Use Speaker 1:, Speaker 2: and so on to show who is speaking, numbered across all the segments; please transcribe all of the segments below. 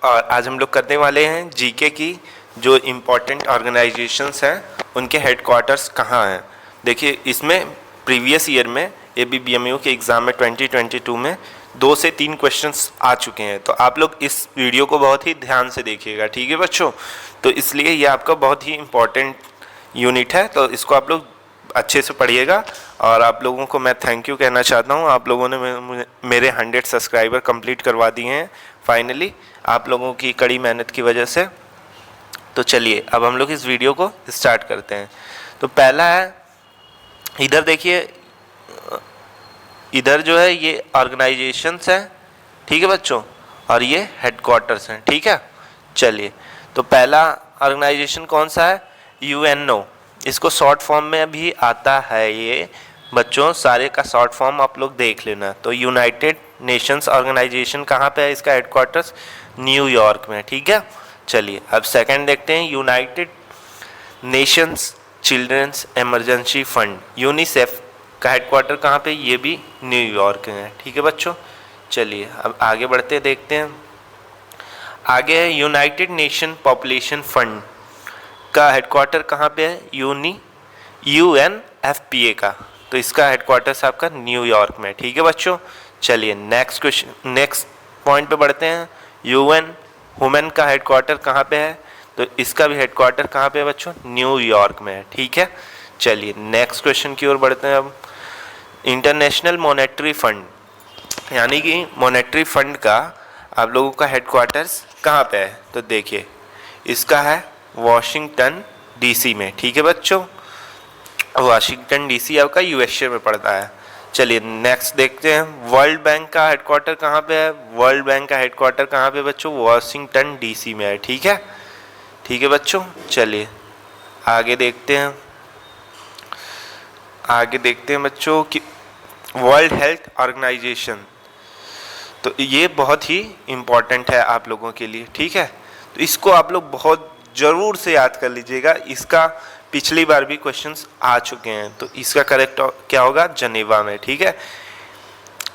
Speaker 1: और आज हम लोग करने वाले हैं जीके की जो इम्पोर्टेंट ऑर्गेनाइजेशंस हैं उनके हेडक्वार्टर्स कहाँ हैं। देखिए इसमें प्रीवियस ईयर में ABBMU के एग्ज़ाम में 2022 में 2 से 3 क्वेश्चंस आ चुके हैं, तो आप लोग इस वीडियो को बहुत ही ध्यान से देखिएगा, ठीक है बच्चों। तो इसलिए ये आपका बहुत ही इम्पोर्टेंट यूनिट है, तो इसको आप लोग अच्छे से पढ़िएगा। और आप लोगों को मैं थैंक यू कहना चाहता हूँ, आप लोगों ने मेरे 100 सब्सक्राइबर कंप्लीट करवा दिए हैं फाइनली, आप लोगों की कड़ी मेहनत की वजह से। तो चलिए अब हम लोग इस वीडियो को स्टार्ट करते हैं। तो पहला है, इधर देखिए, इधर जो है ये ऑर्गेनाइजेशंस हैं, ठीक है बच्चों, और ये हेडक्वार्टर्स हैं, ठीक है। चलिए तो पहला ऑर्गेनाइजेशन कौन सा है, UNO। इसको शॉर्ट फॉर्म में भी आता है ये बच्चों, सारे का शॉर्ट फॉर्म आप लोग देख लेना। तो यूनाइटेड नेशंस ऑर्गेनाइजेशन कहाँ पे है, इसका हेडक्वार्टर्स न्यूयॉर्क में, ठीक है। चलिए अब सेकंड देखते हैं, United Nations children's emergency fund UNICEF का हेडक्वार्टर कहाँ पे, ये भी न्यूयॉर्क में है, ठीक है बच्चों। चलिए अब आगे बढ़ते देखते हैं। आगे है यूनाइटेड नेशन पॉपुलेशन फंड का हेडक्वार्टर कहाँ पे है, UNFPA का, तो इसका हेडक्वार्टर्स आपका न्यूयॉर्क में, ठीक है बच्चों। चलिए नेक्स्ट पॉइंट पे बढ़ते हैं। UN वुमेन का हेडक्वार्टर कहाँ पे है, तो इसका भी हेडक्वार्टर कहाँ पे है बच्चों, न्यूयॉर्क में है, ठीक है। चलिए नेक्स्ट क्वेश्चन की ओर बढ़ते हैं। अब इंटरनेशनल मॉनेटरी फंड यानी कि मॉनेटरी फंड का आप लोगों का हेडक्वार्टर्स कहाँ पे है, तो देखिए इसका है वॉशिंगटन DC में, ठीक है बच्चों। वॉशिंगटन DC आपका USA में पड़ता है। चलिए नेक्स्ट देखते हैं, वर्ल्ड बैंक का हेडक्वार्टर कहाँ पे है, वर्ल्ड बैंक का हेडक्वार्टर कहाँ पे बच्चों, वॉशिंगटन DC में है, ठीक है, ठीक है बच्चों। चलिए आगे देखते हैं, आगे देखते हैं बच्चों कि वर्ल्ड हेल्थ ऑर्गेनाइजेशन, तो ये बहुत ही इम्पोर्टेंट है आप लोगों के लिए, ठीक है। तो इसको आप लोग बहुत ज़रूर से याद कर लीजिएगा, इसका पिछली बार भी क्वेश्चंस आ चुके हैं। तो इसका करेक्ट क्या होगा, जनेवा में, ठीक है।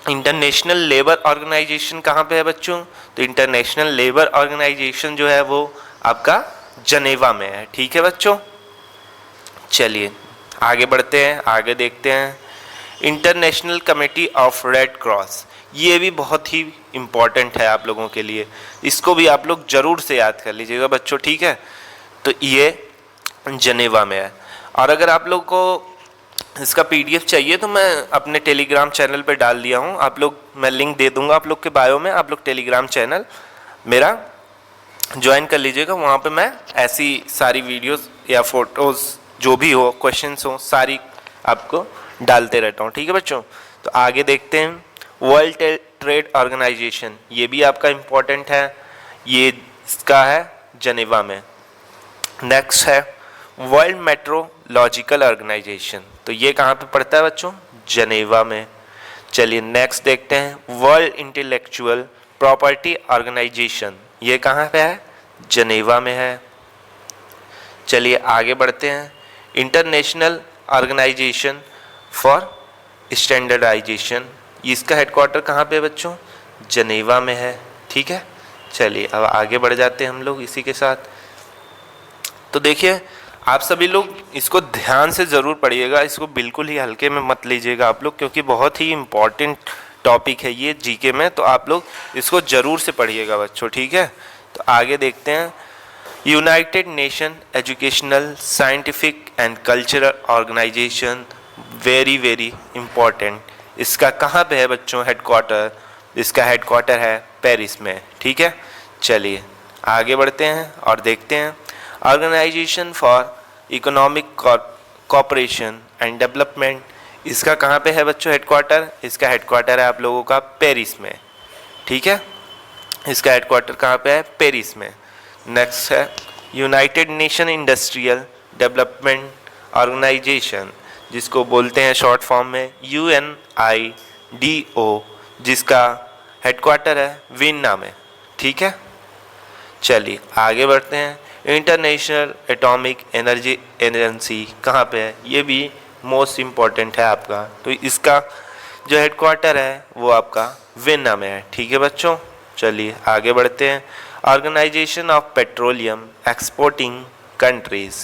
Speaker 1: इंटरनेशनल लेबर ऑर्गेनाइजेशन कहाँ पे है बच्चों, तो इंटरनेशनल लेबर ऑर्गेनाइजेशन जो है वो आपका जनेवा में है, ठीक है बच्चों। चलिए आगे बढ़ते हैं, आगे देखते हैं। International committee of red cross, ये भी बहुत ही इम्पॉर्टेंट है आप लोगों के लिए, इसको भी आप लोग ज़रूर से याद कर लीजिएगा बच्चों, ठीक है। तो ये जनेवा में है। और अगर आप लोग को इसका PDF चाहिए तो मैं अपने टेलीग्राम चैनल पे डाल दिया हूँ, आप लोग, मैं लिंक दे दूँगा आप लोग के बायो में, आप लोग टेलीग्राम चैनल मेरा ज्वाइन कर लीजिएगा। वहाँ पे मैं ऐसी सारी वीडियोस या फोटोज़ जो भी हो, क्वेश्चंस हो, सारी आपको डालते रहता हूँ, ठीक है बच्चों। तो आगे देखते हैं, वर्ल्ड ट्रेड ऑर्गेनाइजेशन, ये भी आपका इम्पोर्टेंट है, ये इसका है जनेवा में। नेक्स्ट है वर्ल्ड मेट्रोलॉजिकल ऑर्गेनाइजेशन, तो ये कहाँ पे पड़ता है बच्चों, जनेवा में। चलिए नेक्स्ट देखते हैं, वर्ल्ड इंटेलेक्चुअल प्रॉपर्टी ऑर्गेनाइजेशन, ये कहाँ पे है, जनेवा में है। चलिए आगे बढ़ते हैं, इंटरनेशनल ऑर्गेनाइजेशन फॉर स्टैंडर्डाइजेशन, इसका हेडक्वार्टर कहाँ पे है बच्चों, जनेवा में है, ठीक है। चलिए अब आगे बढ़ जाते हैं हम लोग इसी के साथ। तो देखिए आप सभी लोग इसको ध्यान से ज़रूर पढ़िएगा, इसको बिल्कुल ही हल्के में मत लीजिएगा आप लोग, क्योंकि बहुत ही इम्पॉर्टेंट टॉपिक है ये जीके में, तो आप लोग इसको ज़रूर से पढ़िएगा बच्चों, ठीक है। तो आगे देखते हैं, United Nation educational scientific and cultural organisation, very very important, इसका कहाँ पे है बच्चों हेडक्वार्टर, इसका हेडक्वार्टर है पेरिस में, ठीक है। चलिए आगे बढ़ते हैं और देखते हैं, organisation for economic cooperation and development, इसका कहाँ पे है बच्चों हेडक्वार्टर, इसका हेडक्वार्टर है आप लोगों का पेरिस में, ठीक है। इसका हेडक्वार्टर कहाँ पे है, पेरिस में। नेक्स्ट है United Nation industrial development organisation, जिसको बोलते हैं शॉर्ट फॉर्म में UNIDO, जिसका हेडक्वार्टर है वियना में, ठीक है। चलिए आगे बढ़ते हैं, इंटरनेशनल एटॉमिक एनर्जी एजेंसी कहाँ पे है, ये भी मोस्ट इम्पॉर्टेंट है आपका, तो इसका जो हेडक्वार्टर है वो आपका वियना में है, ठीक है बच्चों। चलिए आगे बढ़ते हैं, organisation of petroleum exporting countries,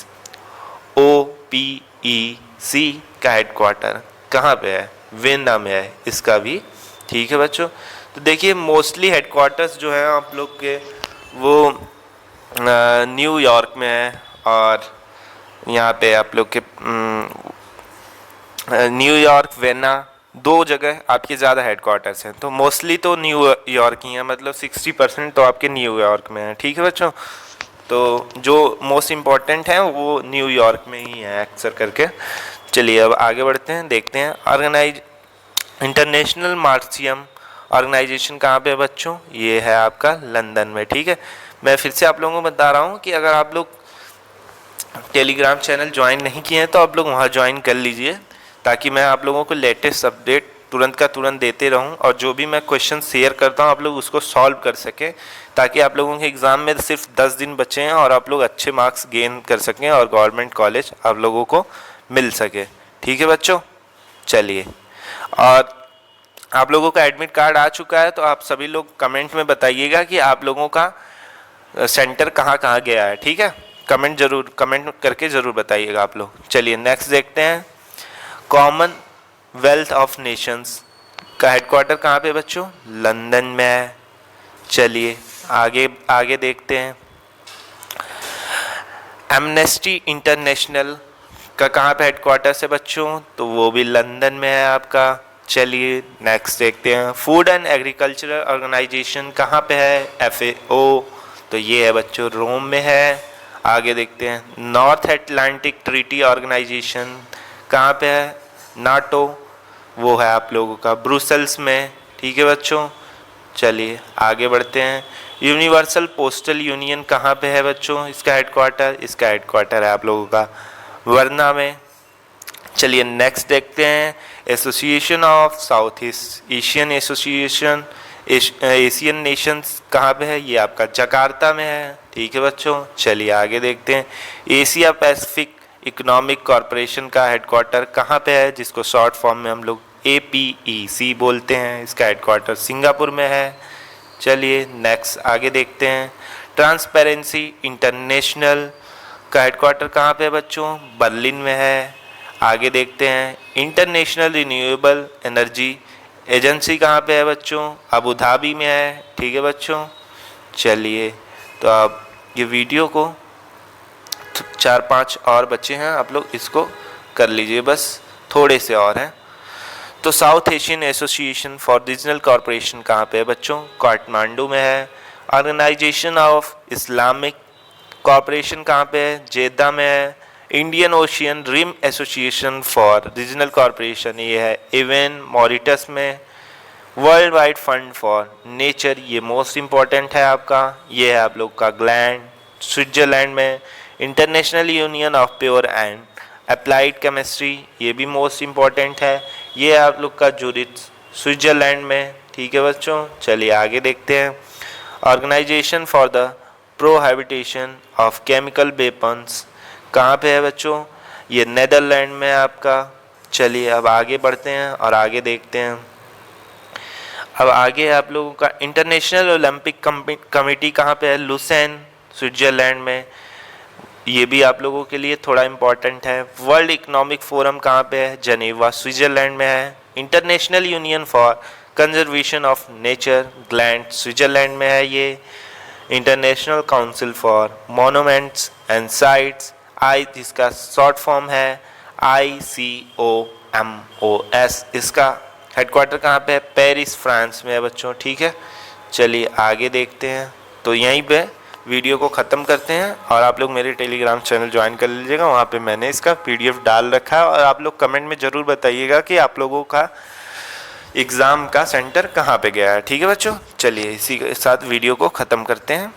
Speaker 1: OPEC का हेडक्वार्टर कहाँ पे है? वियना में है इसका भी, ठीक है बच्चों। तो देखिए मोस्टली हेडक्वार्टर्स जो है आप लोग के वो न्यूयॉर्क में है, और यहाँ पे आप लोग के न्यूयॉर्क, वियना, दो जगह आपके ज़्यादा हेडक्वार्टर्स हैं। तो मोस्टली तो न्यूयॉर्क ही है, मतलब 60% तो आपके न्यूयॉर्क में है, ठीक है बच्चों। तो जो मोस्ट इम्पॉर्टेंट है वो न्यूयॉर्क में ही है अक्सर करके। चलिए अब आगे बढ़ते हैं, देखते हैं। इंटरनेशनल मार्क्सियम ऑर्गेनाइजेशन कहाँ पे है बच्चों? ये है आपका लंदन में, ठीक है। मैं फिर से आप लोगों को बता रहा हूँ कि अगर आप लोग टेलीग्राम चैनल ज्वाइन नहीं किए हैं तो आप लोग वहाँ ज्वाइन कर लीजिए, ताकि मैं आप लोगों को लेटेस्ट अपडेट तुरंत का तुरंत देते रहूं, और जो भी मैं क्वेश्चन शेयर करता हूं आप लोग उसको सॉल्व कर सकें, ताकि आप लोगों के एग्ज़ाम में सिर्फ 10 दिन बचे हैं और आप लोग अच्छे मार्क्स गेन कर सकें और गवर्नमेंट कॉलेज आप लोगों को मिल सके, ठीक है बच्चों। चलिए, और आप लोगों का एडमिट कार्ड आ चुका है, तो आप सभी लोग कमेंट में बताइएगा कि आप लोगों का सेंटर कहाँ कहाँ गया है, ठीक है। कमेंट करके ज़रूर बताइएगा आप लोग। चलिए नेक्स्ट देखते हैं। कॉमनवेल्थ ऑफ नेशंस का हेडक्वार्टर कहाँ पे बच्चों? लंदन में है। चलिए आगे देखते हैं। एमनेस्टी इंटरनेशनल का कहाँ पे हेडक्वार्टर है बच्चों? तो वो भी लंदन में है आपका। चलिए नेक्स्ट देखते हैं। फूड एंड एग्रीकल्चरल ऑर्गेनाइजेशन कहाँ पे है? FAO, तो ये है बच्चों रोम में है। आगे देखते हैं। नॉर्थ एटलांटिक ट्रीटी ऑर्गेनाइजेशन कहाँ पे है? नाटो, वो है आप लोगों का ब्रुसेल्स में, ठीक है बच्चों। चलिए आगे बढ़ते हैं। यूनिवर्सल पोस्टल यूनियन कहाँ पे है बच्चों? इसका हेडक्वार्टर है आप लोगों का वर्ना में। चलिए नेक्स्ट देखते हैं। Association of south east Asian association Asian Nations कहाँ पे है? ये आपका जकार्ता में है, ठीक है बच्चों। चलिए आगे देखते हैं। एशिया पैसिफिक इकोनॉमिक कॉरपोरेशन का हेडक्वार्टर कहाँ पे है? जिसको शॉर्ट फॉर्म में हम लोग APEC बोलते हैं। इसका हेडक्वार्टर सिंगापुर में है। चलिए नेक्स्ट आगे देखते हैं। ट्रांसपेरेंसी इंटरनेशनल का हेडक्वार्टर कहाँ पे है बच्चों? बर्लिन में है। आगे देखते हैं। इंटरनेशनल रिन्यूएबल एनर्जी एजेंसी कहाँ पे है बच्चों? अबू धाबी में है, ठीक है बच्चों। चलिए तो आप ये वीडियो को 4-5 और बच्चे हैं, आप लोग इसको कर लीजिए, बस थोड़े से और हैं। तो south Asian association for regional corporation कहाँ पे है बच्चों? काठमांडू में है। ऑर्गेनाइजेशन ऑफ इस्लामिक कॉरपोरेशन कहाँ पे है? जेद्दा में है। Indian Ocean Rim Association for regional corporation ये है इवेन मॉरिटस में। World Wide Fund for Nature ये मोस्ट इम्पॉर्टेंट है आपका, ये है आप लोग का ग्लैंड स्विट्जरलैंड में। International Union of Pure and Applied Chemistry ये भी मोस्ट इम्पॉर्टेंट है, ये है आप लोग का जूरिच स्विट्जरलैंड में, ठीक है बच्चों। चलिए आगे देखते हैं। Organisation for the prohibition of chemical weapons कहाँ पे है बच्चों? ये नेदरलैंड में है आपका। चलिए अब आगे बढ़ते हैं और आगे देखते हैं। अब आगे आप लोगों का इंटरनेशनल ओलंपिक कमेटी कहाँ पे है? लुसेन स्विट्जरलैंड में, ये भी आप लोगों के लिए थोड़ा इम्पॉर्टेंट है। वर्ल्ड इकोनॉमिक फोरम कहाँ पे है? जनेवा स्विट्जरलैंड में है। International union for conservation of nature gland Switzerland में है ये। International council for monuments and sites इसका शॉर्ट फॉर्म है ICOMOS, इसका हेडक्वार्टर कहाँ पे है? पेरिस फ्रांस में है बच्चों, ठीक है। चलिए आगे देखते हैं। तो यहीं पे वीडियो को ख़त्म करते हैं, और आप लोग मेरे टेलीग्राम चैनल ज्वाइन कर लीजिएगा, वहाँ पे मैंने इसका PDF डाल रखा है, और आप लोग कमेंट में ज़रूर बताइएगा कि आप लोगों का एग्ज़ाम का सेंटर कहाँ पे गया है, ठीक है बच्चों। चलिए इसी के साथ वीडियो को ख़त्म करते हैं।